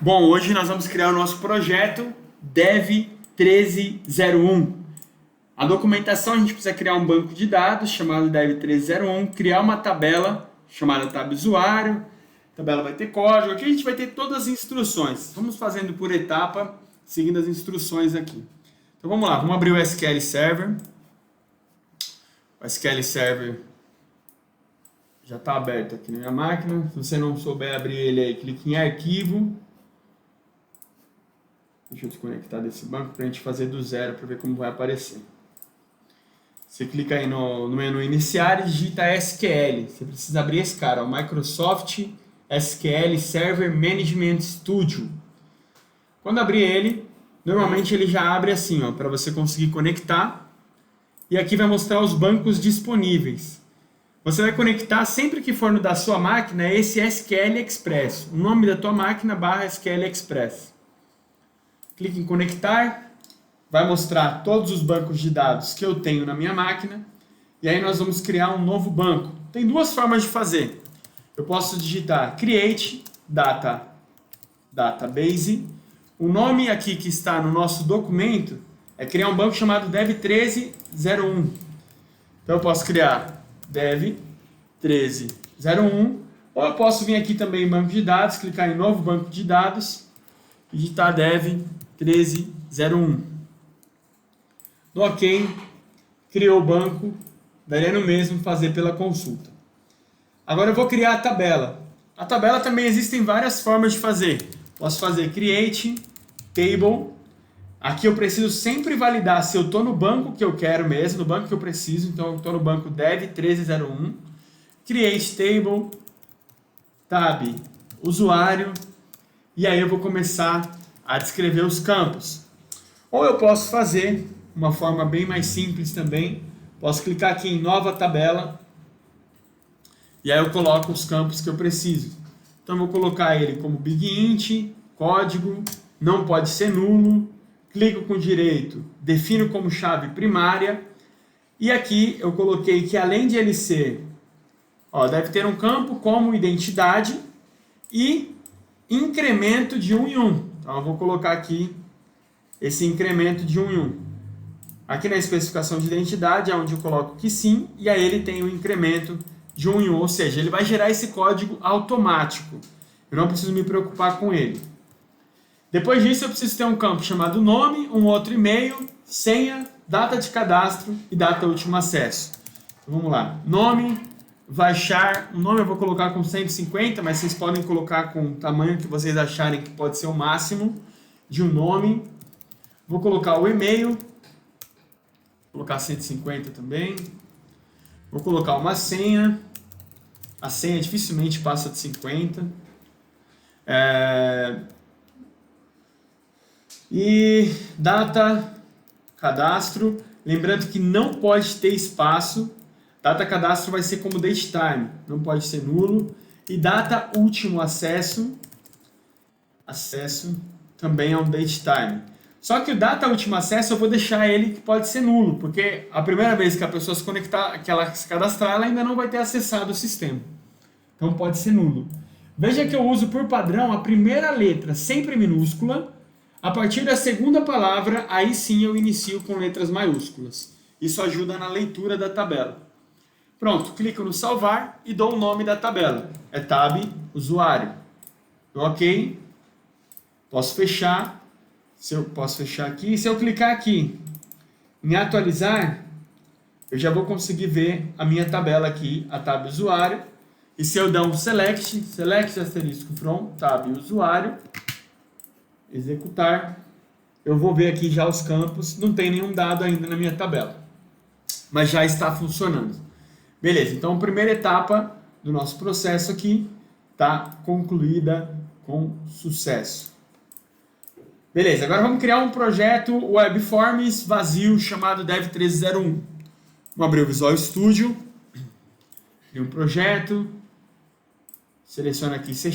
Bom, hoje nós vamos criar o nosso projeto Dev 1301. A documentação, a gente precisa criar um banco de dados chamado Dev 1301, criar uma tabela chamada tab usuário, a tabela vai ter código, aqui a gente vai ter todas as instruções. Vamos fazendo por etapa, seguindo as instruções aqui. Então vamos lá, vamos abrir o SQL Server. O SQL Server já está aberto aqui na minha máquina. Se você não souber abrir ele aí, clique em arquivo. Deixa eu desconectar desse banco para a gente fazer do zero para ver como vai aparecer. Você clica aí no menu iniciar e digita SQL. Você precisa abrir esse cara, o Microsoft SQL Server Management Studio. Quando abrir ele, normalmente ele já abre assim, ó, para você conseguir conectar. E aqui vai mostrar os bancos disponíveis. Você vai conectar sempre que for no da sua máquina esse SQL Express. O nome da tua máquina / SQL Express. Clique em conectar, vai mostrar todos os bancos de dados que eu tenho na minha máquina, e aí nós vamos criar um novo banco. Tem duas formas de fazer. Eu posso digitar create database. O nome aqui que está no nosso documento é criar um banco chamado Dev 1301. Então eu posso criar Dev 1301, ou eu posso vir aqui também em banco de dados, clicar em novo banco de dados, digitar Dev 1301. No OK, criou o banco, daria no mesmo fazer pela consulta. Agora eu vou criar a tabela. A tabela também existem várias formas de fazer. Posso fazer create table. Aqui eu preciso sempre validar se eu estou no banco que eu quero mesmo, no banco que eu preciso. Então eu estou no banco Dev 1301. Create table, tab usuário, e aí eu vou começar a descrever os campos. Ou eu posso fazer uma forma bem mais simples também. Posso clicar aqui em nova tabela e aí eu coloco os campos que eu preciso. Então eu vou colocar ele como BigInt, código, não pode ser nulo, clico com direito, defino como chave primária, e aqui eu coloquei que além de ele ser, deve ter um campo como identidade e incremento de 1 em 1. Então eu vou colocar aqui esse incremento de 1 em 1. Aqui na especificação de identidade é onde eu coloco que sim, e aí ele tem o incremento de 1 em 1, ou seja, ele vai gerar esse código automático. Eu não preciso me preocupar com ele. Depois disso eu preciso ter um campo chamado nome, um outro e-mail, senha, data de cadastro e data último acesso. Então, vamos lá. Nome, baixar, o nome eu vou colocar com 150, mas vocês podem colocar com o tamanho que vocês acharem que pode ser o máximo de um nome. Vou colocar o e-mail, vou colocar 150 também. Vou colocar uma senha, a senha dificilmente passa de 50. E data, cadastro, lembrando que não pode ter espaço. Data cadastro vai ser como datetime, não pode ser nulo. E data último acesso também é um datetime. Só que o data último acesso eu vou deixar ele que pode ser nulo, porque a primeira vez que a pessoa se conectar, que ela se cadastrar, ela ainda não vai ter acessado o sistema. Então pode ser nulo. Veja que eu uso por padrão a primeira letra sempre minúscula. A partir da segunda palavra, aí sim eu inicio com letras maiúsculas. Isso ajuda na leitura da tabela. Pronto, clico no salvar e dou o nome da tabela. É tab usuário. OK. Posso fechar. Posso fechar aqui. Se eu clicar aqui em atualizar, eu já vou conseguir ver a minha tabela aqui, a tab usuário. E se eu der um select asterisco from tab usuário, executar, eu vou ver aqui já os campos, não tem nenhum dado ainda na minha tabela, mas já está funcionando. Beleza, então a primeira etapa do nosso processo aqui está concluída com sucesso. Beleza, agora vamos criar um projeto WebForms vazio chamado Dev 1301. Vamos abrir o Visual Studio, cria um projeto, seleciona aqui C#,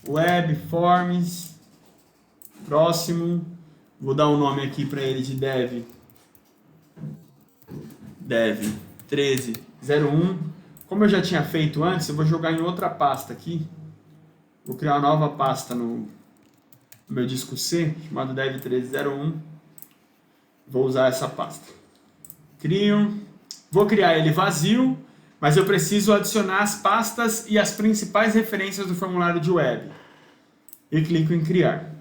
WebForms, próximo, vou dar um nome aqui para ele de Dev 1301. Como eu já tinha feito antes, eu vou jogar em outra pasta aqui. Vou criar uma nova pasta no meu disco C, chamado dev1301. Vou usar essa pasta. Crio. Vou criar ele vazio, mas eu preciso adicionar as pastas e as principais referências do formulário de web. E clico em criar.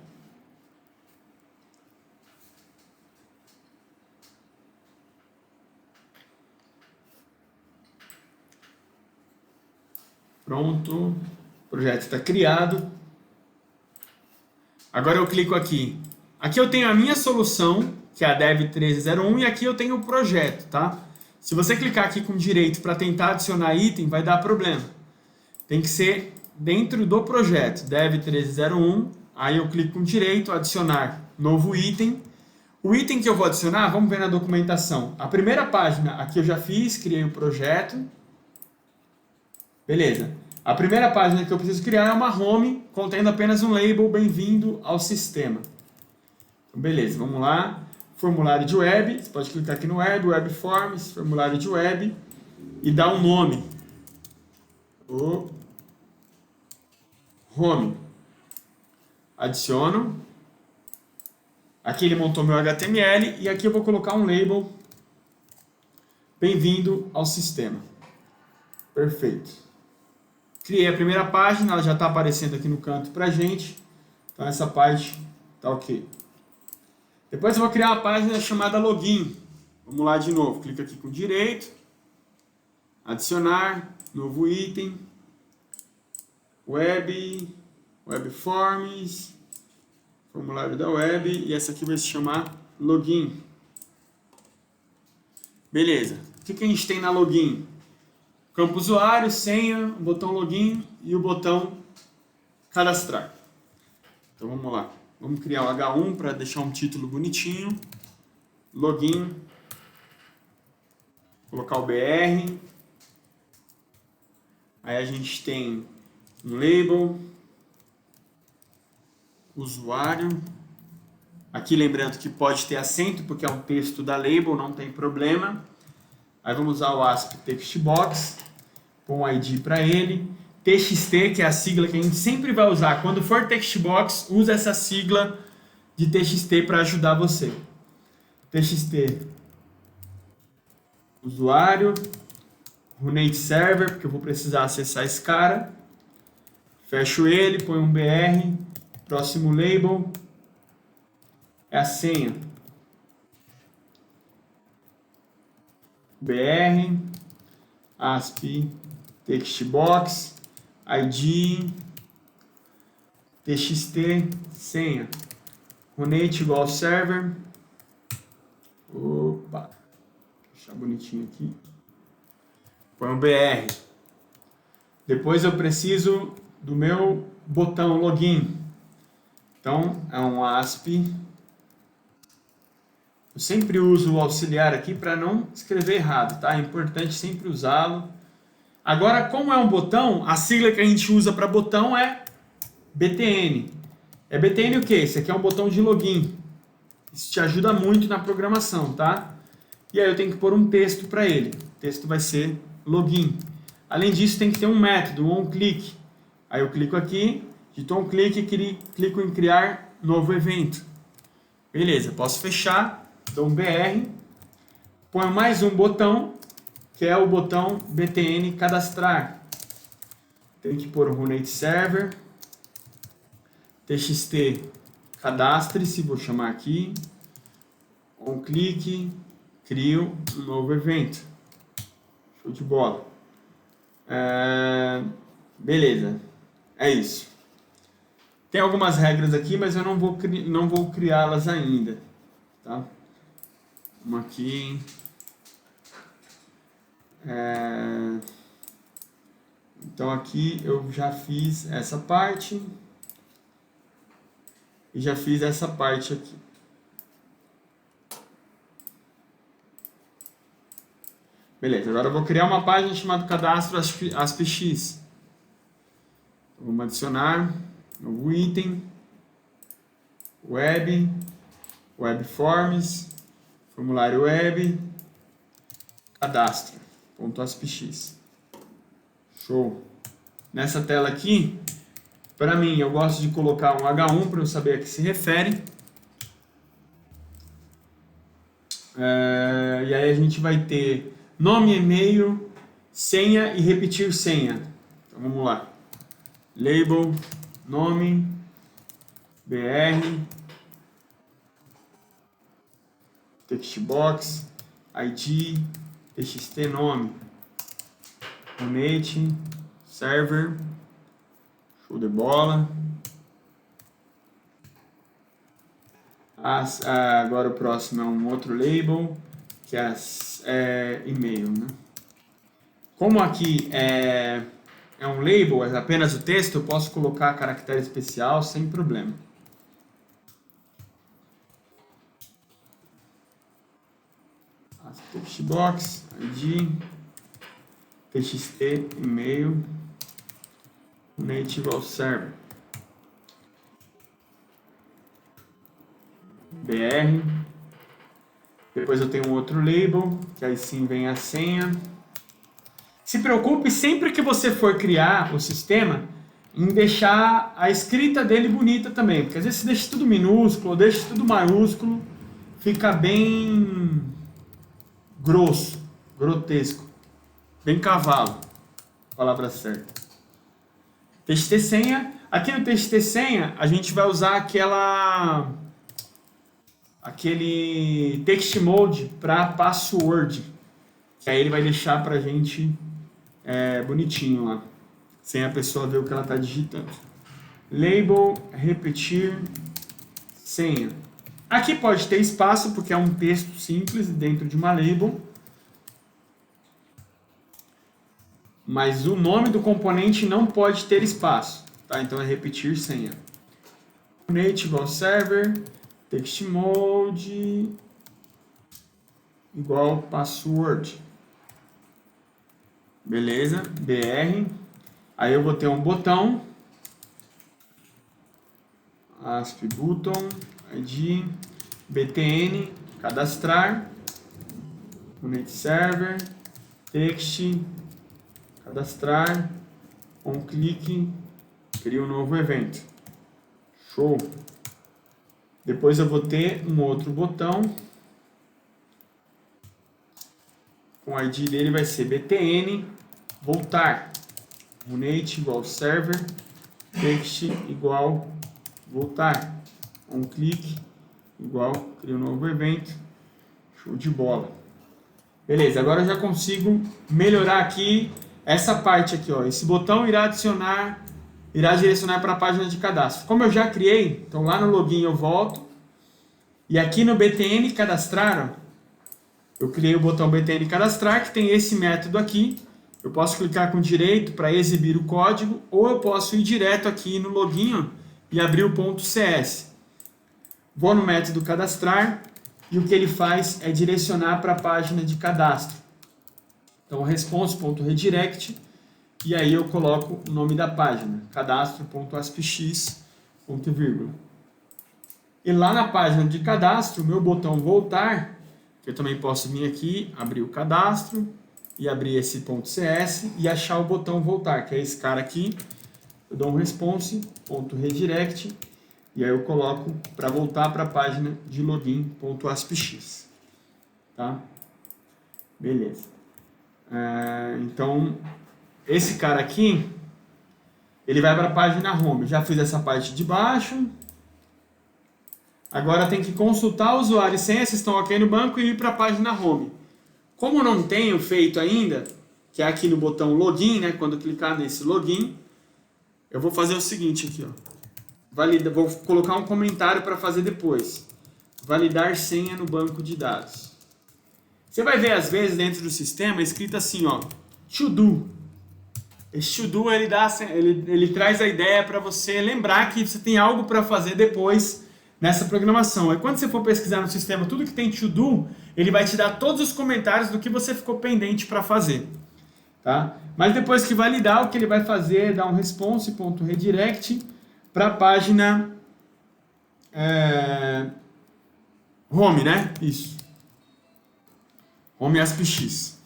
Pronto, o projeto está criado. Agora eu clico aqui. Aqui eu tenho a minha solução, que é a dev1301, e aqui eu tenho o projeto, tá? Se você clicar aqui com direito para tentar adicionar item, vai dar problema. Tem que ser dentro do projeto, dev1301, aí eu clico com direito, adicionar novo item. O item que eu vou adicionar, vamos ver na documentação. A primeira página aqui eu já fiz, criei o projeto. Beleza. A primeira página que eu preciso criar é uma home contendo apenas um label bem-vindo ao sistema. Então, beleza, vamos lá. Formulário de web, você pode clicar aqui no web, web forms, formulário de web e dar um nome. O home. Adiciono. Aqui ele montou meu HTML e aqui eu vou colocar um label bem-vindo ao sistema. Perfeito. Criei a primeira página, ela já está aparecendo aqui no canto pra gente. Então essa parte tá ok. Depois eu vou criar uma página chamada login. Vamos lá de novo. Clica aqui com direito. Adicionar. Novo item. Web. Web forms. Formulário da web. E essa aqui vai se chamar login. Beleza. O que a gente tem na login? Campo usuário, senha, o botão login e o botão cadastrar. Então vamos lá. Vamos criar o H1 para deixar um título bonitinho. Login. Colocar o BR. Aí a gente tem um label. Usuário. Aqui lembrando que pode ter acento porque é um texto da label, não tem problema. Aí vamos usar o ASP text box. Com o ID para ele. TXT, que é a sigla que a gente sempre vai usar. Quando for text box, usa essa sigla de TXT para ajudar você. TXT usuário, Runate Server, porque eu vou precisar acessar esse cara. Fecho ele, põe um BR, próximo label é a senha. BR, ASP, textbox, ID, TXT, senha. Runate igual server. Opa, deixar bonitinho aqui. Põe um BR. Depois eu preciso do meu botão login. Então é um ASP. Eu sempre uso o auxiliar aqui para não escrever errado, tá? É importante sempre usá-lo. Agora, como é um botão, a sigla que a gente usa para botão é BTN. É BTN o quê? Esse aqui é um botão de login. Isso te ajuda muito na programação, tá? E aí eu tenho que pôr um texto para ele. O texto vai ser login. Além disso, tem que ter um método, um onClick. Aí eu clico aqui, digito onClick e clico em criar novo evento. Beleza, posso fechar, dou um BR, ponho mais um botão, que é o botão BTN cadastrar. Tem que pôr o Runate Server, TXT cadastre-se, vou chamar aqui, onClick, crio um novo evento. Show de bola. Beleza, é isso. Tem algumas regras aqui, mas eu não vou criá-las ainda, tá? Vamos aqui. Então aqui eu já fiz essa parte e já fiz essa parte aqui. Beleza, agora eu vou criar uma página chamada cadastro ASPX. Então, vamos adicionar novo item, web, web forms, formulário web, cadastro, .aspx. Show. Nessa tela aqui, Para mim, eu gosto de colocar um H1 para eu saber a que se refere. E aí a gente vai ter nome, e-mail, senha e repetir senha. Então vamos lá. Label, nome, BR, textbox, ID, txt nome, donate, server, show de bola. Agora o próximo é um outro label, que é e-mail, né? Como aqui é um label, é apenas o texto, eu posso colocar caractere especial sem problema. Textbox, ID, txt, e-mail, native server, BR. Depois eu tenho um outro label, que aí sim vem a senha. Se preocupe sempre que você for criar o sistema em deixar a escrita dele bonita também, porque às vezes você deixa tudo minúsculo, ou deixa tudo maiúsculo, fica bem grosso, grotesco, bem cavalo, palavra certa. TXT senha, aqui no TXT senha a gente vai usar aquele text mode para password, que aí ele vai deixar pra gente bonitinho lá, sem a pessoa ver o que ela está digitando. Label, repetir, senha. Aqui pode ter espaço, porque é um texto simples dentro de uma label. Mas o nome do componente não pode ter espaço. Tá? Então é repetir senha. Native server, text mode, igual password. Beleza, BR. Aí eu vou ter um botão, ASP button, ID, btn, cadastrar, Connect server, text, cadastrar, um clique, cria um novo evento. Show! Depois eu vou ter um outro botão, com o ID dele vai ser btn, voltar. Runate igual server, text igual voltar. Um clique igual criar um novo evento. Show de bola. Beleza, agora eu já consigo melhorar aqui essa parte aqui, ó. Esse botão irá direcionar para a página de cadastro. Como eu já criei, então lá no login eu volto. E aqui no btn cadastrar, ó, eu criei o botão btn cadastrar, que tem esse método aqui. Eu posso clicar com direito para exibir o código, ou eu posso ir direto aqui no login, ó, e abrir o ponto .cs. Vou no método cadastrar e o que ele faz é direcionar para a página de cadastro. Então, response.redirect, e aí eu coloco o nome da página, cadastro.aspx, ponto e vírgula. E lá na página de cadastro, o meu botão voltar, que eu também posso vir aqui, abrir o cadastro, e abrir esse ponto .cs e achar o botão voltar, que é esse cara aqui. Eu dou um response.redirect e aí eu coloco para voltar para a página de login.aspx. Tá? Beleza. Então, esse cara aqui, ele vai para a página home. Já fiz essa parte de baixo. Agora tem que consultar o usuário e senha, se estão ok no banco, e ir para a página home. Como eu não tenho feito ainda, que é aqui no botão login, né? Quando eu clicar nesse login, eu vou fazer o seguinte aqui, ó. Vou colocar um comentário para fazer depois. Validar senha no banco de dados. Você vai ver às vezes dentro do sistema escrito assim, ó, to do. Esse to do ele traz a ideia para você lembrar que você tem algo para fazer depois nessa programação. Aí quando você for pesquisar no sistema tudo que tem to do, ele vai te dar todos os comentários do que você ficou pendente para fazer. Tá? Mas depois que validar, o que ele vai fazer é dar um response.redirect para a página home, né? Isso. Home ASPX.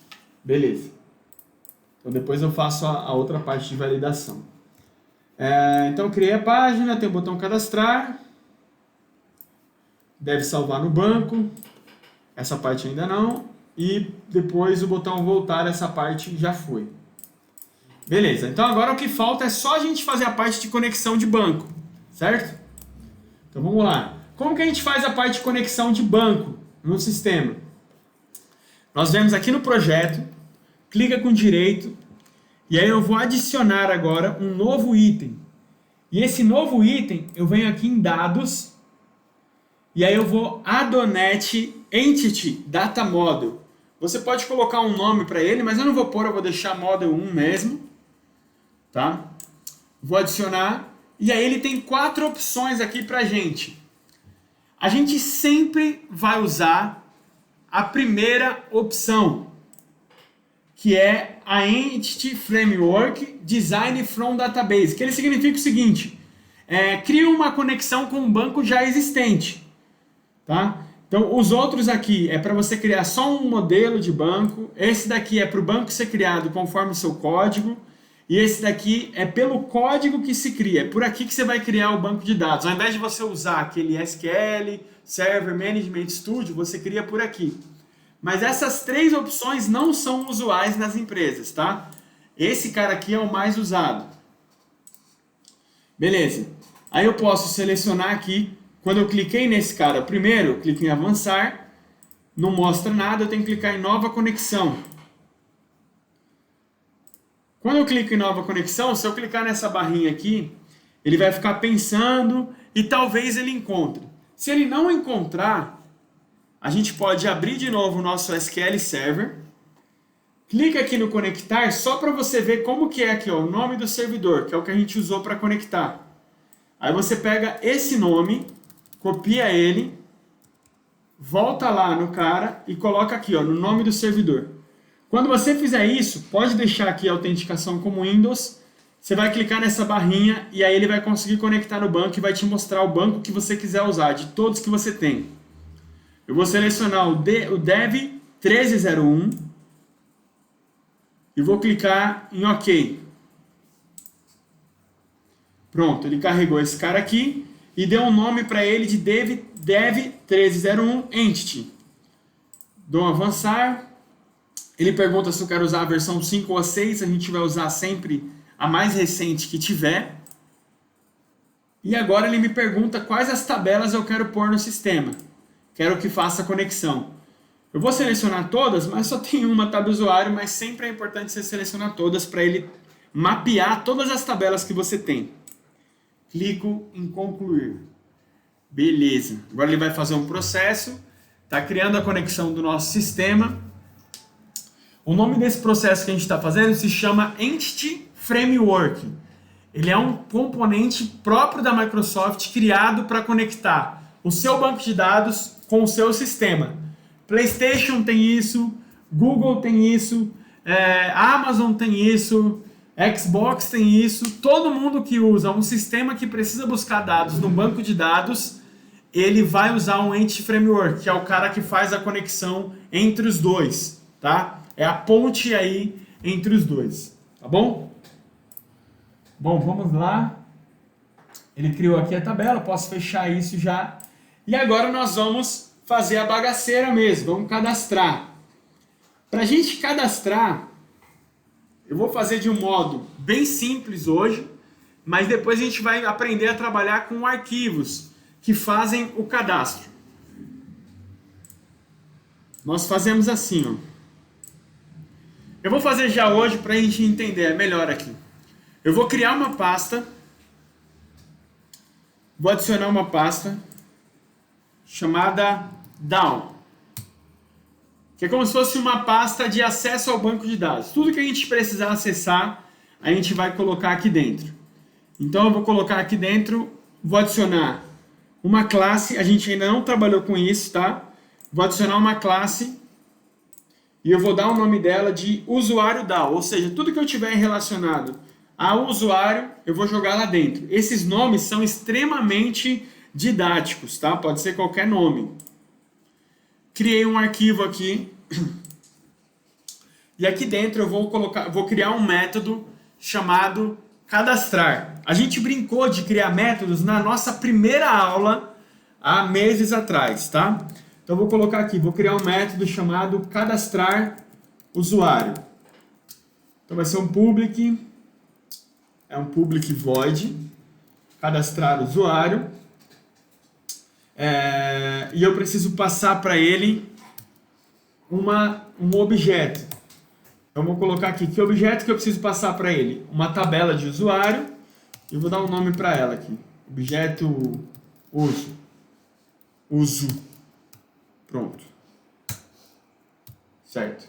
Beleza. Então depois eu faço a outra parte de validação. Então criei a página, tem o botão cadastrar, deve salvar no banco, essa parte ainda não, e depois o botão voltar, essa parte já foi. Beleza, então agora o que falta é só a gente fazer a parte de conexão de banco, certo? Então vamos lá. Como que a gente faz a parte de conexão de banco no sistema? Nós vemos aqui no projeto, clica com direito, e aí eu vou adicionar agora um novo item. E esse novo item, eu venho aqui em dados, e aí eu vou Adonet Entity Data Model. Você pode colocar um nome para ele, mas eu não vou pôr, eu vou deixar Model 1 mesmo. Tá? Vou adicionar, e aí ele tem 4 opções aqui pra gente. A gente sempre vai usar a primeira opção, que é a Entity Framework Design from Database, que ele significa o seguinte, cria uma conexão com um banco já existente. Tá? Então, os outros aqui é para você criar só um modelo de banco, esse daqui é para o banco ser criado conforme o seu código, e esse daqui é pelo código que se cria. É por aqui que você vai criar o banco de dados. Ao invés de você usar aquele SQL, Server Management Studio, você cria por aqui. Mas essas 3 opções não são usuais nas empresas, tá? Esse cara aqui é o mais usado. Beleza. Aí eu posso selecionar aqui. Quando eu cliquei nesse cara primeiro, eu clico em avançar. Não mostra nada, eu tenho que clicar em nova conexão. Quando eu clico em nova conexão, se eu clicar nessa barrinha aqui, ele vai ficar pensando e talvez ele encontre. Se ele não encontrar, a gente pode abrir de novo o nosso SQL Server. Clica aqui no conectar só para você ver como que é aqui, ó, o nome do servidor, que é o que a gente usou para conectar. Aí você pega esse nome, copia ele, volta lá no cara e coloca aqui, ó, no nome do servidor. Quando você fizer isso, pode deixar aqui a autenticação como Windows, você vai clicar nessa barrinha e aí ele vai conseguir conectar no banco e vai te mostrar o banco que você quiser usar, de todos que você tem. Eu vou selecionar o Dev 1301 e vou clicar em OK. Pronto, ele carregou esse cara aqui e deu um nome para ele de Dev 1301 Entity. Dou um avançar. Ele pergunta se eu quero usar a versão 5 ou a 6, a gente vai usar sempre a mais recente que tiver. E agora ele me pergunta quais as tabelas eu quero pôr no sistema. Quero que faça a conexão. Eu vou selecionar todas, mas só tem uma tab usuário, mas sempre é importante você selecionar todas para ele mapear todas as tabelas que você tem. Clico em concluir. Beleza. Agora ele vai fazer um processo, está criando a conexão do nosso sistema. O nome desse processo que a gente está fazendo se chama Entity Framework. Ele é um componente próprio da Microsoft criado para conectar o seu banco de dados com o seu sistema. PlayStation tem isso, Google tem isso, Amazon tem isso, Xbox tem isso. Todo mundo que usa um sistema que precisa buscar dados no banco de dados, ele vai usar um Entity Framework, que é o cara que faz a conexão entre os dois, tá? É a ponte aí entre os dois, tá bom? Bom, vamos lá. Ele criou aqui a tabela, posso fechar isso já. E agora nós vamos fazer a bagaceira mesmo, vamos cadastrar. Para a gente cadastrar, eu vou fazer de um modo bem simples hoje, mas depois a gente vai aprender a trabalhar com arquivos que fazem o cadastro. Nós fazemos assim, ó. Eu vou fazer já hoje para a gente entender melhor aqui. Eu vou criar uma pasta, vou adicionar uma pasta chamada Down, que é como se fosse uma pasta de acesso ao banco de dados. Tudo que a gente precisar acessar, a gente vai colocar aqui dentro. Então eu vou colocar aqui dentro, vou adicionar uma classe, a gente ainda não trabalhou com isso, tá? Vou adicionar uma classe e eu vou dar o nome dela de usuário DAO, ou seja, tudo que eu tiver relacionado ao usuário, eu vou jogar lá dentro. Esses nomes são extremamente didáticos, tá? Pode ser qualquer nome. Criei um arquivo aqui e aqui dentro eu vou criar um método chamado cadastrar. A gente brincou de criar métodos na nossa primeira aula há meses atrás, tá? Então eu vou colocar aqui, vou criar um método chamado cadastrar usuário. Então vai ser um public void, cadastrar usuário, e eu preciso passar para ele um objeto. Então vou colocar aqui, que objeto que eu preciso passar para ele? Uma tabela de usuário, e eu vou dar um nome para ela aqui, objeto uso. Pronto. Certo.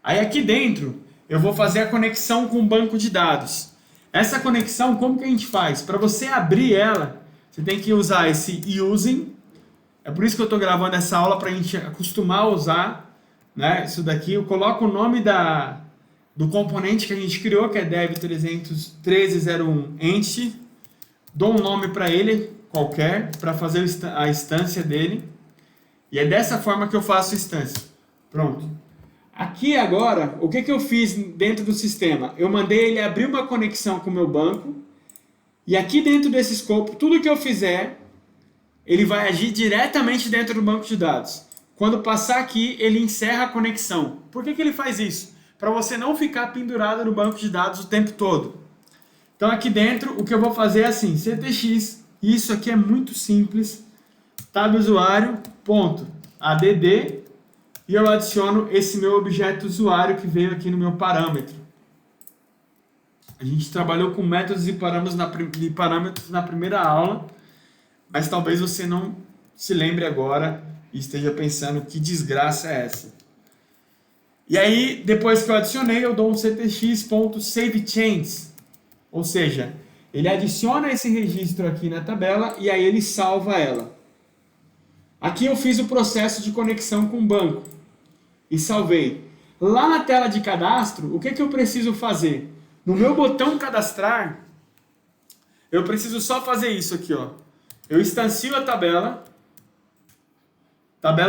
Aí aqui dentro eu vou fazer a conexão com o banco de dados. Essa conexão, como que a gente faz? Para você abrir ela, você tem que usar esse using. É por isso que eu estou gravando essa aula, para a gente acostumar a usar, né? Isso daqui. Eu coloco o nome do componente que a gente criou, que é dev1301 entity. Dou um nome para ele, qualquer, para fazer a instância dele. E é dessa forma que eu faço a instância. Pronto. Aqui agora, o que eu fiz dentro do sistema? Eu mandei ele abrir uma conexão com o meu banco, e aqui dentro desse escopo, tudo que eu fizer, ele vai agir diretamente dentro do banco de dados. Quando passar aqui, ele encerra a conexão. Por que ele faz isso? Para você não ficar pendurado no banco de dados o tempo todo. Então aqui dentro, o que eu vou fazer é assim, ctx, isso aqui é muito simples, tab usuário, ponto, add, e eu adiciono esse meu objeto usuário que veio aqui no meu parâmetro. A gente trabalhou com métodos e parâmetros na primeira aula, mas talvez você não se lembre agora e esteja pensando que desgraça é essa. E aí, depois que eu adicionei, eu dou um ctx.savechange, ou seja, ele adiciona esse registro aqui na tabela e aí ele salva ela. Aqui eu fiz o processo de conexão com o banco e salvei. Lá na tela de cadastro, o que eu preciso fazer? No meu botão cadastrar, eu preciso só fazer isso aqui, ó. Eu instancio a tabela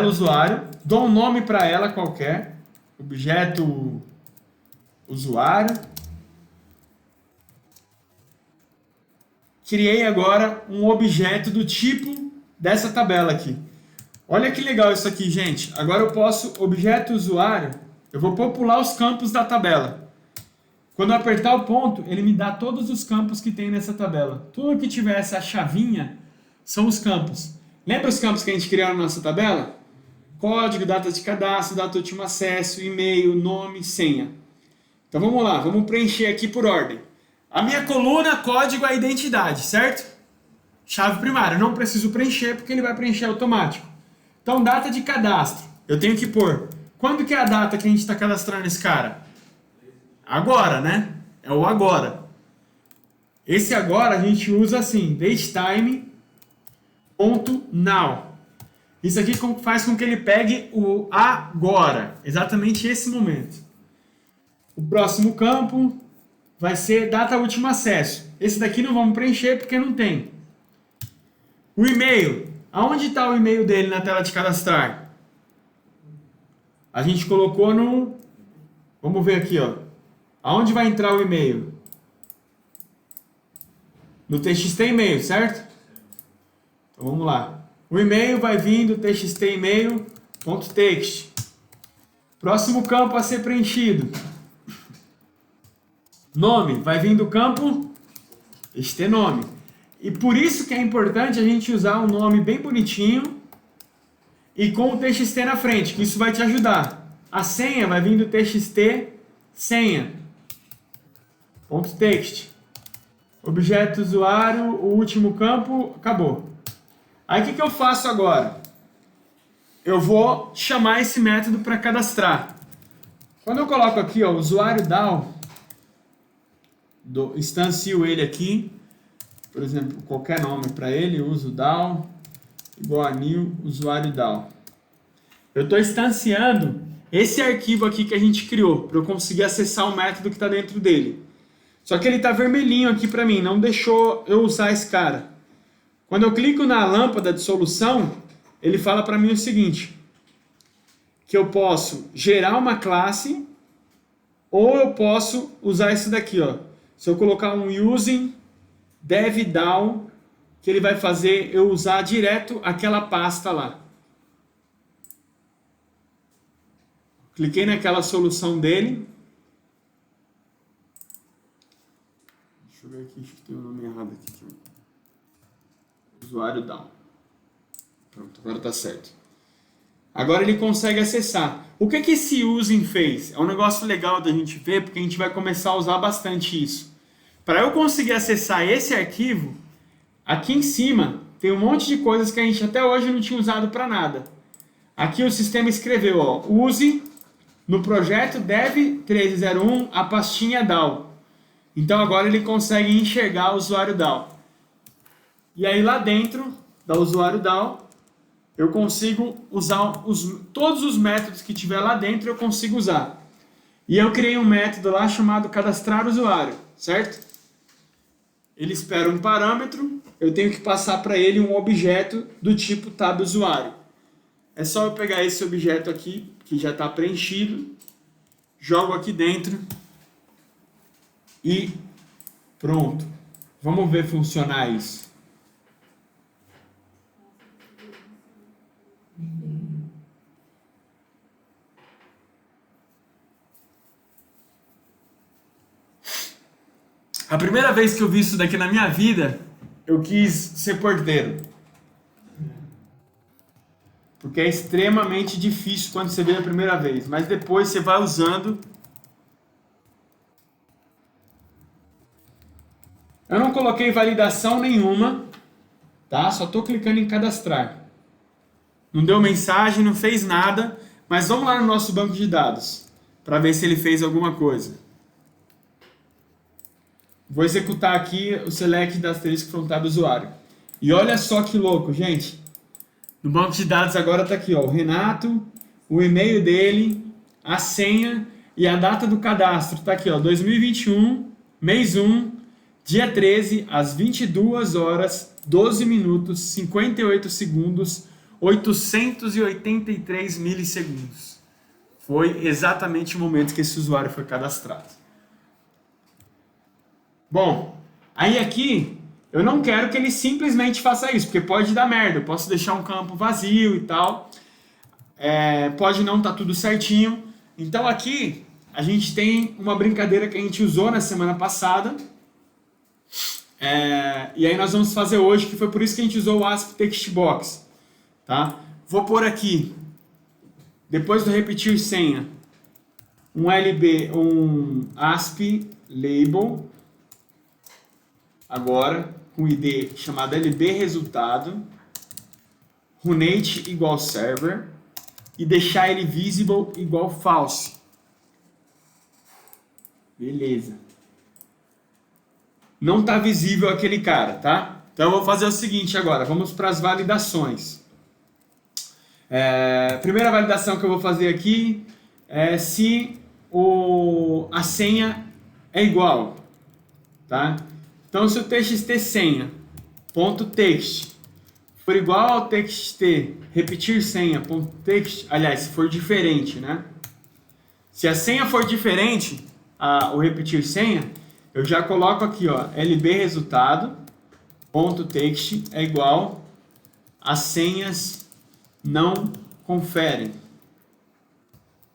usuário, dou um nome para ela qualquer, objeto usuário. Criei agora um objeto do tipo dessa tabela aqui. Olha que legal isso aqui, gente. Agora eu posso, objeto usuário, eu vou popular os campos da tabela. Quando eu apertar o ponto, ele me dá todos os campos que tem nessa tabela. Tudo que tiver essa chavinha são os campos. Lembra os campos que a gente criou na nossa tabela? Código, data de cadastro, data de último acesso, e-mail, nome, senha. Então vamos lá, vamos preencher aqui por ordem. A minha coluna, código, é identidade, certo? Chave primária, não preciso preencher porque ele vai preencher automático. Então, data de cadastro, eu tenho que pôr. Quando que é a data que a gente está cadastrando esse cara? Agora, né? É o agora. Esse agora a gente usa assim, datetime.now. Isso aqui faz com que ele pegue o agora, exatamente esse momento. O próximo campo vai ser data último acesso. Esse daqui não vamos preencher porque não tem. O e-mail. Aonde está o e-mail dele na tela de cadastrar? A gente colocou no... Vamos ver aqui, ó. Aonde vai entrar o e-mail? No txt e-mail, certo? Então vamos lá. O e-mail vai vir do txt e-mail.text. Próximo campo a ser preenchido. Nome, vai vir do campo txt-nome. E por isso que é importante a gente usar um nome bem bonitinho e com o txt na frente, que isso vai te ajudar. A senha vai vir do txt senha. .text. Objeto usuário, o último campo, acabou. Aí o que eu faço agora? Eu vou chamar esse método para cadastrar. Quando eu coloco aqui, ó, usuário DAO, instancio ele aqui, por exemplo, qualquer nome para ele, uso DAO, igual a new usuário DAO. Eu estou instanciando esse arquivo aqui que a gente criou, para eu conseguir acessar o método que está dentro dele. Só que ele está vermelhinho aqui para mim, não deixou eu usar esse cara. Quando eu clico na lâmpada de solução, ele fala para mim o seguinte, que eu posso gerar uma classe ou eu posso usar esse daqui, ó, Se eu colocar um using dev down, que ele vai fazer eu usar direto aquela pasta lá. Cliquei naquela solução dele. Deixa eu ver aqui, acho que tem o nome errado aqui. Usuário down. Pronto, agora tá certo. Agora ele consegue acessar. O que esse using fez? É um negócio legal da gente ver, porque a gente vai começar a usar bastante isso. Para eu conseguir acessar esse arquivo, aqui em cima tem um monte de coisas que a gente até hoje não tinha usado para nada. Aqui o sistema escreveu, ó, use no projeto dev1301 a pastinha DAO. Então agora ele consegue enxergar o usuário DAO. E aí lá dentro da usuário DAO, eu consigo usar todos os métodos que tiver lá dentro, eu consigo usar. E eu criei um método lá chamado cadastrar usuário, certo? Ele espera um parâmetro, eu tenho que passar para ele um objeto do tipo tab usuário. É só eu pegar esse objeto aqui, que já está preenchido, jogo aqui dentro e pronto. Vamos ver funcionar isso. A primeira vez que eu vi isso daqui na minha vida, eu quis ser porteiro. Porque é extremamente difícil quando você vê a primeira vez. Mas depois você vai usando. Eu não coloquei validação nenhuma. Tá? Só estou clicando em cadastrar. Não deu mensagem, não fez nada. Mas vamos lá no nosso banco de dados. Para ver se ele fez alguma coisa. Vou executar aqui o select da asterisco frontal do usuário. E olha só que louco, gente. No banco de dados agora está aqui, ó, o Renato, o e-mail dele, a senha e a data do cadastro. Está aqui, ó, 2021, mês 1, dia 13, às 22 horas, 12 minutos, 58 segundos, 883 milissegundos. Foi exatamente o momento que esse usuário foi cadastrado. Bom, aí aqui eu não quero que ele simplesmente faça isso, porque pode dar merda. Eu posso deixar um campo vazio e tal. Pode não estar tudo certinho. Então aqui a gente tem uma brincadeira que a gente usou na semana passada. E aí nós vamos fazer hoje, que foi por isso que a gente usou o ASP Text Box. Tá? Vou pôr aqui, depois do repetir senha, um ASP label. Agora, com ID chamado LB resultado, runate igual server, e deixar ele visible igual false. Beleza. Não está visível aquele cara, tá? Então eu vou fazer o seguinte agora, vamos para as validações. Primeira validação que eu vou fazer aqui é se a senha é igual, tá? Então, se o txt senha ponto text for igual ao txt repetir senha ponto text, aliás, se for diferente, né? Se a senha for diferente, o repetir senha, eu já coloco aqui, ó, lb resultado ponto text é igual as senhas não conferem,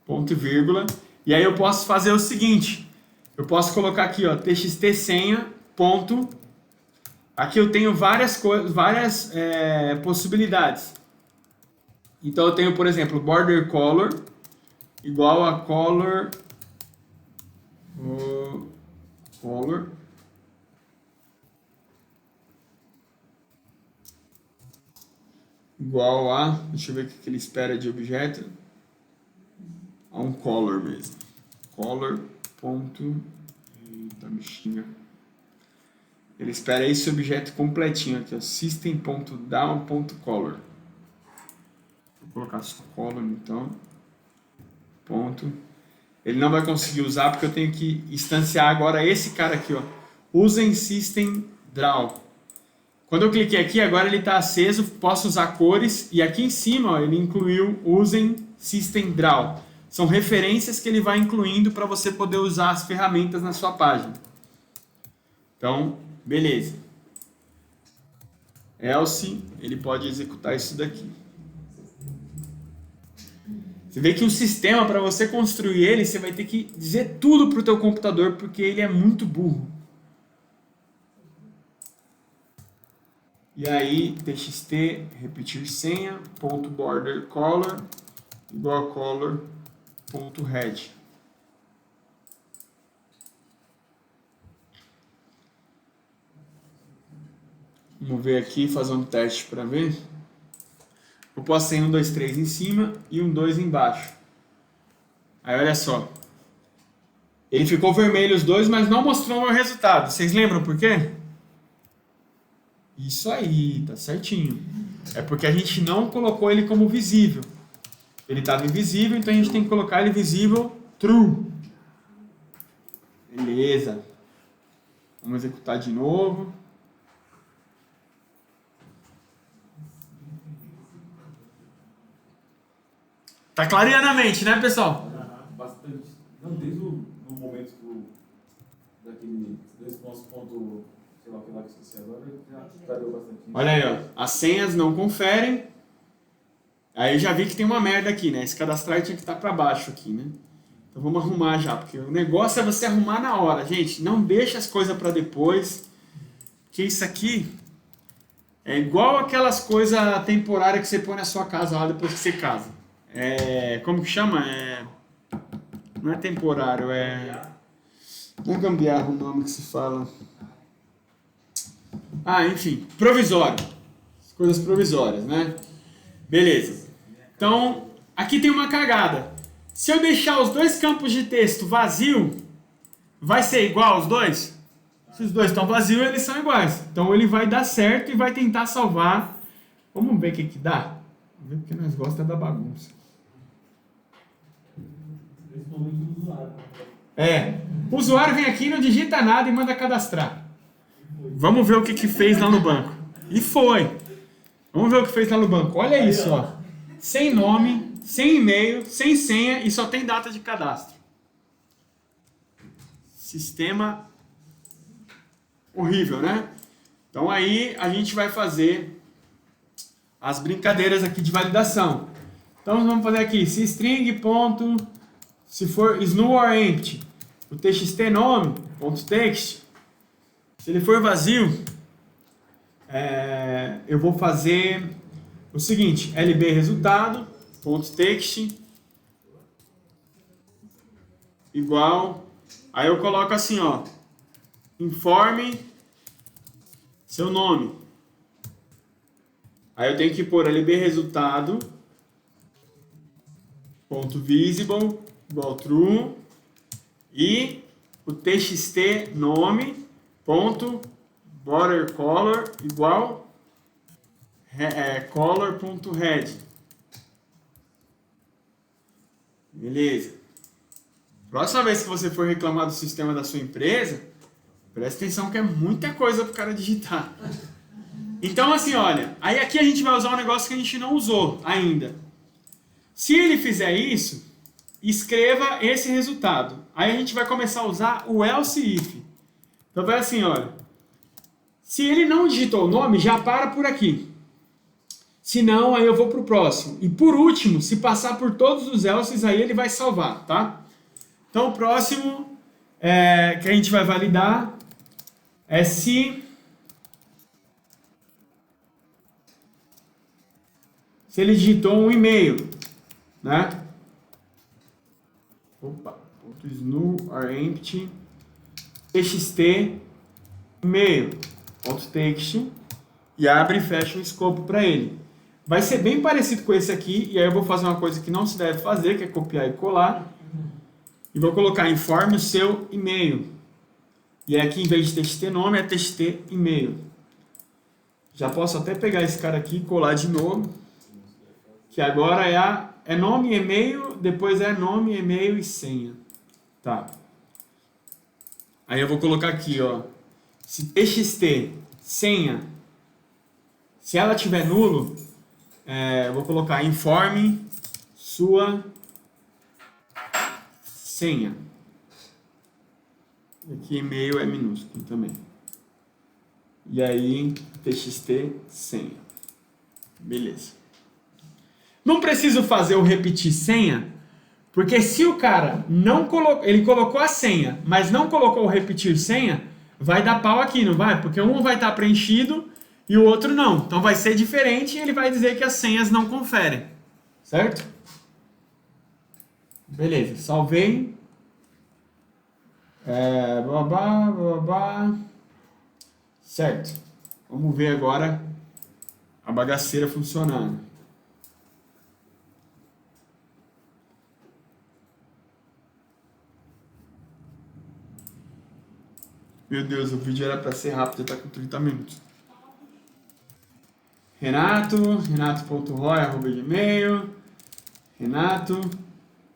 ponto e vírgula, e aí eu posso fazer o seguinte, eu posso colocar aqui, ó, txt senha ponto, aqui eu tenho várias possibilidades. Então eu tenho, por exemplo, border color igual a color igual a, deixa eu ver o que ele espera de objeto, a um color mesmo, color ponto, eita, me xinga. Ele espera esse objeto completinho aqui, ó, system.down.color. Vou colocar só color, então. Ponto. Ele não vai conseguir usar porque eu tenho que instanciar agora esse cara aqui, ó. Usem system draw. Quando eu cliquei aqui, agora ele está aceso, posso usar cores. E aqui em cima, ó, ele incluiu usem system draw. São referências que ele vai incluindo para você poder usar as ferramentas na sua página. Então, beleza. Else, ele pode executar isso daqui. Você vê que o sistema, para você construir ele, você vai ter que dizer tudo para o teu computador, porque ele é muito burro. E aí, txt, repetir senha, ponto border color, igual a color, ponto head. Vamos ver aqui, fazer um teste para ver. Eu posso ter 1, 2, 3 em cima e 1, 2 embaixo. Aí olha só. Ele ficou vermelho os dois, mas não mostrou o meu resultado. Vocês lembram por quê? Isso aí, tá certinho. É porque a gente não colocou ele como visível. Ele estava invisível, então a gente tem que colocar ele visível true. Beleza. Vamos executar de novo. Tá clareando a mente, né, pessoal? Bastante. Não, desde o momento daquele 2 pontos, sei lá o que lá que eu esqueci agora, já clareou bastante. Olha aí, ó. As senhas não conferem. Aí eu já vi que tem uma merda aqui, né? Esse cadastrar tinha que estar para baixo aqui, né? Então vamos arrumar já, porque o negócio é você arrumar na hora, gente. Não deixa as coisas para depois, porque isso aqui é igual aquelas coisas temporárias que você põe na sua casa lá depois que você casa. Como que chama? Não é temporário, não é gambiarra o nome que se fala. Enfim, provisório. Coisas provisórias, né? Beleza. Então, aqui tem uma cagada. Se eu deixar os dois campos de texto vazio, vai ser igual os dois? Se os dois estão vazios, eles são iguais. Então, ele vai dar certo e vai tentar salvar. Vamos ver o que dá? Vamos ver porque nós gostamos da bagunça. O usuário vem aqui, não digita nada e manda cadastrar. Vamos ver o que fez lá no banco. E foi. Vamos ver o que fez lá no banco. Olha isso, ó. Sem nome, sem e-mail, sem senha e só tem data de cadastro. Sistema horrível, né? Então aí a gente vai fazer as brincadeiras aqui de validação. Então vamos fazer aqui, se string ponto, se for null or empty, o txt nome, ponto text, se ele for vazio, eu vou fazer o seguinte, lb resultado, ponto text, igual, aí eu coloco assim, ó, informe seu nome. Aí eu tenho que pôr lb resultado, ponto visible, igual true, e o txt nome, ponto border color, igual color.head. Beleza. Próxima vez que você for reclamar do sistema da sua empresa, presta atenção que é muita coisa para o cara digitar. Então assim, olha, aí aqui a gente vai usar um negócio que a gente não usou ainda. Se ele fizer isso, escreva esse resultado. Aí a gente vai começar a usar o else if. Então vai assim, olha. Se ele não digitou o nome, já para por aqui. Se não, aí eu vou para o próximo. E por último, se passar por todos os elses, aí ele vai salvar, tá? Então o próximo que a gente vai validar é se ele digitou um e-mail, né? Ponto null or empty txt e-mail ponto text e abre e fecha o escopo para ele. Vai ser bem parecido com esse aqui, e aí eu vou fazer uma coisa que não se deve fazer, que é copiar e colar. E vou colocar informe o seu e-mail. E aqui, em vez de txt nome, é txt e-mail. Já posso até pegar esse cara aqui e colar de novo. Que agora é nome, e-mail, depois é nome, e-mail e senha. Tá. Aí eu vou colocar aqui, ó. Se txt senha, se ela tiver nulo, eu vou colocar informe sua senha. Aqui e-mail é minúsculo também. E aí, txt senha. Beleza. Não preciso fazer o repetir senha, porque se o cara não colocou, ele colocou a senha, mas não colocou o repetir senha, vai dar pau aqui, não vai? Porque um vai estar preenchido e o outro não. Então vai ser diferente e ele vai dizer que as senhas não conferem. Certo? Beleza, salvei. Certo. Vamos ver agora a bagaceira funcionando. Meu Deus, o vídeo era para ser rápido, tá com 30 minutos. Renato.roy@gmail. Renato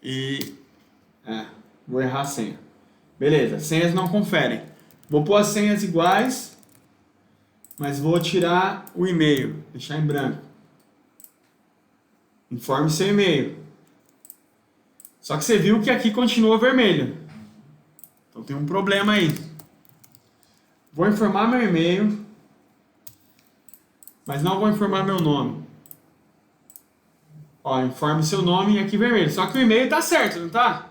e... vou errar a senha. Beleza, senhas não conferem. Vou pôr as senhas iguais, mas vou tirar o e-mail, deixar em branco. Informe seu e-mail. Só que você viu que aqui continua vermelho. Então tem um problema aí. Vou informar meu e-mail, mas não vou informar meu nome. Ó, informe seu nome e aqui vermelho. Só que o e-mail tá certo, não tá?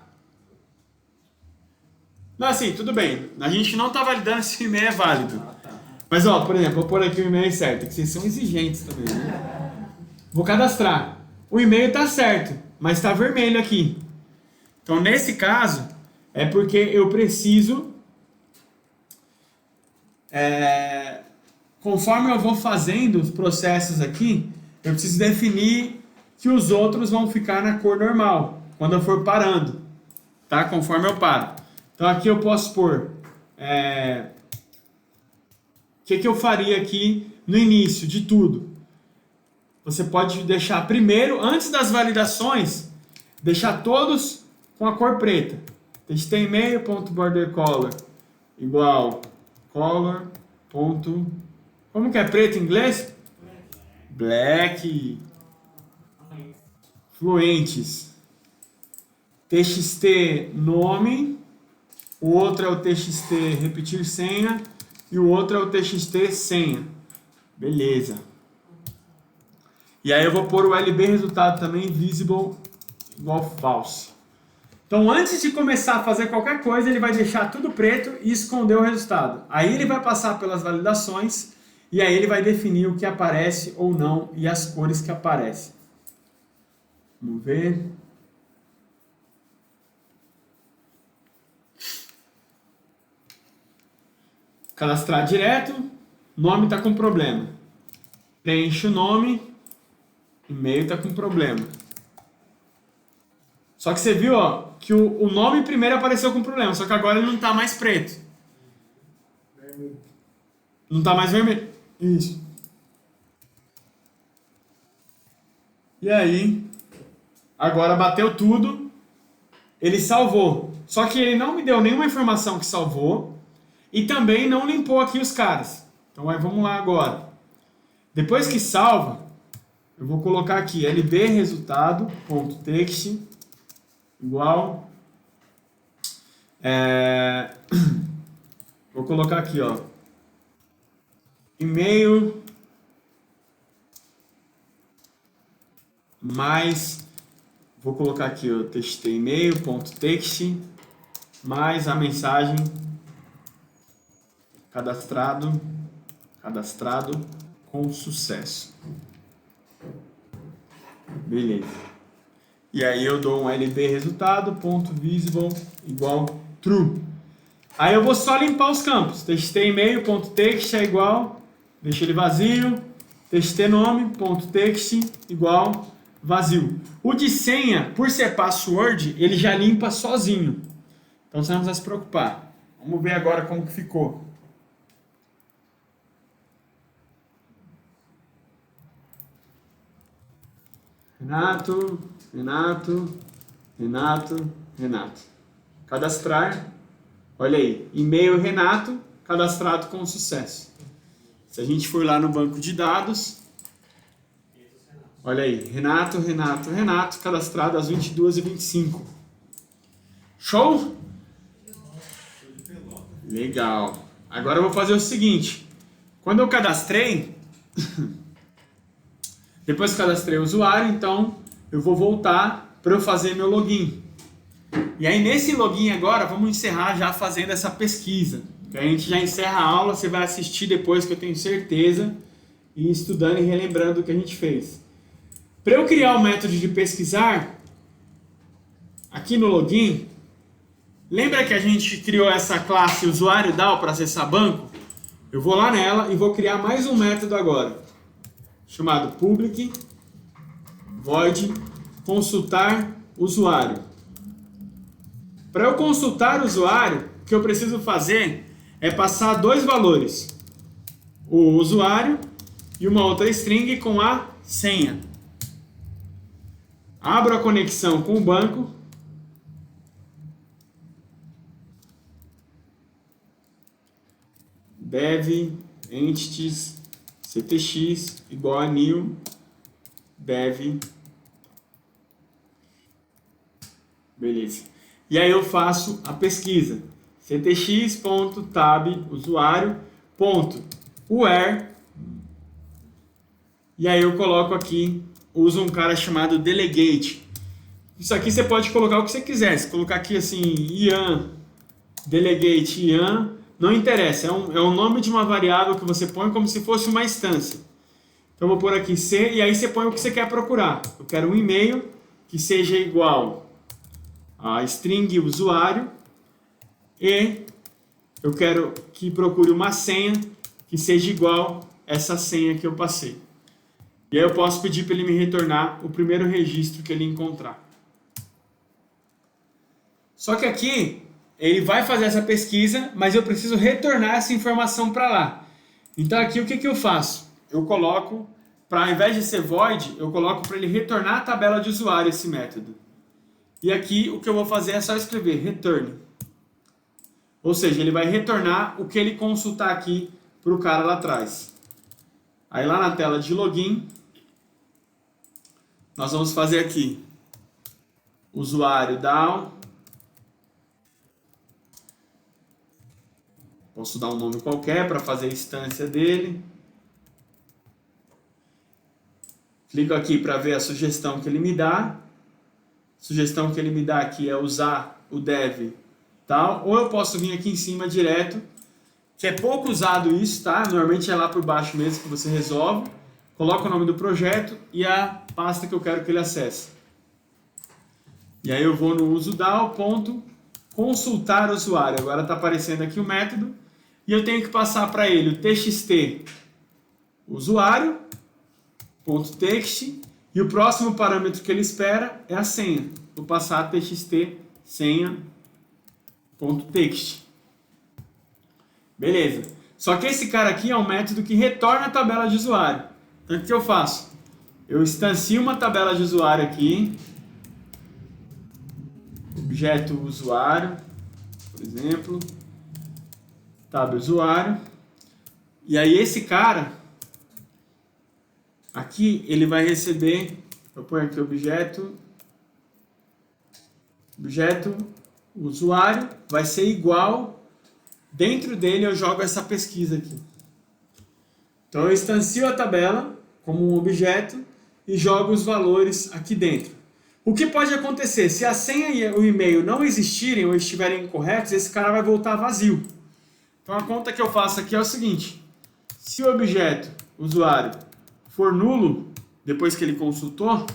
Não, assim, tudo bem. A gente não tá validando se o e-mail é válido. Mas, ó, por exemplo, vou pôr aqui o e-mail certo, que vocês são exigentes também, né? Vou cadastrar. O e-mail tá certo, mas tá vermelho aqui. Então, nesse caso, é porque eu preciso... conforme eu vou fazendo os processos aqui, eu preciso definir que os outros vão ficar na cor normal, quando eu for parando, tá? Conforme eu paro. Então aqui eu posso pôr, o que eu faria aqui no início de tudo? Você pode deixar primeiro, antes das validações, deixar todos com a cor preta. txt_email.bordercolor igual color. Como que é preto em inglês? Black. Fluentes. txt nome. O outro é o txt repetir senha. E o outro é o txt senha. Beleza. E aí eu vou pôr o LB resultado também, visible igual false. Então, antes de começar a fazer qualquer coisa, ele vai deixar tudo preto e esconder o resultado. Aí ele vai passar pelas validações e aí ele vai definir o que aparece ou não e as cores que aparecem. Vamos ver. Cadastrar direto. Nome está com problema. Preenche o nome. E-mail está com problema. Só que você viu, ó, que o nome primeiro apareceu com problema, só que agora ele não está mais preto. Vermelho. Não está mais vermelho. Isso. E aí, agora bateu tudo, ele salvou. Só que ele não me deu nenhuma informação que salvou e também não limpou aqui os caras. Então aí vamos lá agora. Depois que salva, eu vou colocar aqui lb resultado.txt igual vou colocar aqui, ó, e-mail mais, vou colocar aqui, ó, txt e-mail.txt mais a mensagem cadastrado com sucesso. Beleza. E aí eu dou um lb resultado.visible igual true. Aí eu vou só limpar os campos. txt e-mail.txt é igual, deixa ele vazio. txt nome.txt igual vazio. O de senha, por ser password, ele já limpa sozinho. Então você não precisa se preocupar. Vamos ver agora como que ficou. Renato. Cadastrar. Olha aí, e-mail Renato, cadastrado com sucesso. Se a gente for lá no banco de dados, olha aí, Renato, cadastrado às 22h25. Show? Legal. Agora eu vou fazer o seguinte. Quando eu cadastrei, depois que cadastrei o usuário, então eu vou voltar para eu fazer meu login. E aí nesse login agora, vamos encerrar já fazendo essa pesquisa. A gente já encerra a aula, você vai assistir depois, que eu tenho certeza, e estudando e relembrando o que a gente fez. Para eu criar o método de pesquisar, aqui no login, lembra que a gente criou essa classe usuário DAO para acessar banco? Eu vou lá nela e vou criar mais um método agora, chamado public void consultar usuário. Para eu consultar o usuário, o que eu preciso fazer é passar dois valores, o usuário e uma outra string com a senha. Abro a conexão com o banco. Dev entities ctx igual a new dev. Beleza. E aí eu faço a pesquisa. ctx.tab usuário.where. E aí eu coloco aqui, uso um cara chamado delegate. Isso aqui você pode colocar o que você quiser. Se colocar aqui assim, Ian, delegate Ian, não interessa. É um nome de uma variável que você põe como se fosse uma instância. Então eu vou pôr aqui C, e aí você põe o que você quer procurar. Eu quero um e-mail que seja igual a string usuário, e eu quero que procure uma senha que seja igual essa senha que eu passei. E aí eu posso pedir para ele me retornar o primeiro registro que ele encontrar. Só que aqui ele vai fazer essa pesquisa, mas eu preciso retornar essa informação para lá. Então aqui o que eu faço? Eu coloco, ao invés de ser void, eu coloco para ele retornar a tabela de usuário esse método. E aqui o que eu vou fazer é só escrever return. Ou seja, ele vai retornar o que ele consultar aqui para o cara lá atrás. Aí lá na tela de login, nós vamos fazer aqui usuário DAO. Posso dar um nome qualquer para fazer a instância dele. Clico aqui para ver a sugestão que ele me dá. A sugestão que ele me dá aqui é usar o dev tal. Ou eu posso vir aqui em cima direto, que é pouco usado isso, tá? Normalmente é lá por baixo mesmo que você resolve. Coloca o nome do projeto e a pasta que eu quero que ele acesse. E aí eu vou no uso DAO, consultar usuário. Agora está aparecendo aqui o método. E eu tenho que passar para ele o txt usuário.text, e o próximo parâmetro que ele espera é a senha. Vou passar txt senha.text. Beleza. Só que esse cara aqui é um método que retorna a tabela de usuário. Então o que eu faço? Eu instancio uma tabela de usuário aqui. Objeto usuário, por exemplo. Tab usuário. E aí esse cara aqui, ele vai receber, eu ponho aqui objeto usuário, vai ser igual, dentro dele eu jogo essa pesquisa aqui. Então eu instancio a tabela como um objeto e jogo os valores aqui dentro. O que pode acontecer? Se a senha e o e-mail não existirem ou estiverem incorretos, esse cara vai voltar vazio. Então a conta que eu faço aqui é o seguinte: se o objeto usuário for nulo, depois que ele consultou,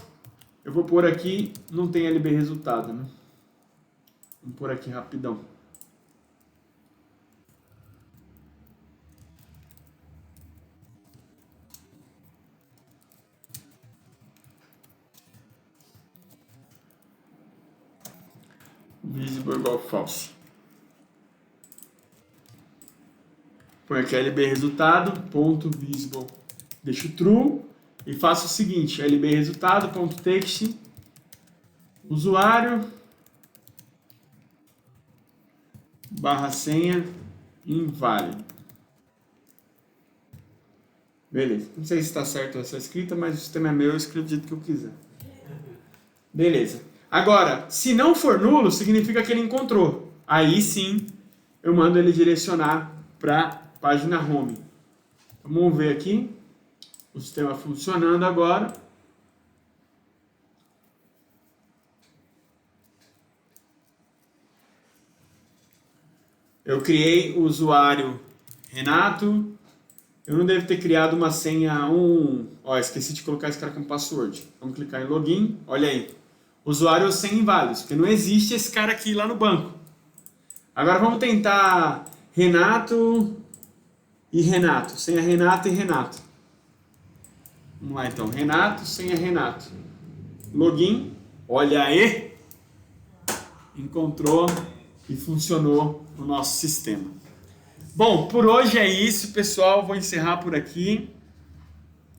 eu vou pôr aqui, não tem LB resultado, né? Vamos pôr aqui rapidão. Visible igual false. Põe aqui LB resultado, ponto visible, deixo true e faço o seguinte: LB resultado, ponto text, usuário, barra senha, inválido. Beleza. Não sei se está certo essa escrita, mas o sistema é meu, eu escrevo do jeito que eu quiser. Beleza. Agora, se não for nulo, significa que ele encontrou. Aí sim, eu mando ele direcionar para página home. Vamos ver aqui o sistema funcionando agora. Eu criei o usuário Renato. Eu não devo ter criado uma senha esqueci de colocar esse cara como password. Vamos clicar em login. Olha aí. Usuário sem inválidos, porque não existe esse cara aqui lá no banco. Agora vamos tentar Renato e Renato. Senha Renato e Renato. Vamos lá então. Renato, senha Renato. Login. Olha aí. Encontrou e funcionou no nosso sistema. Bom, por hoje é isso, pessoal. Vou encerrar por aqui.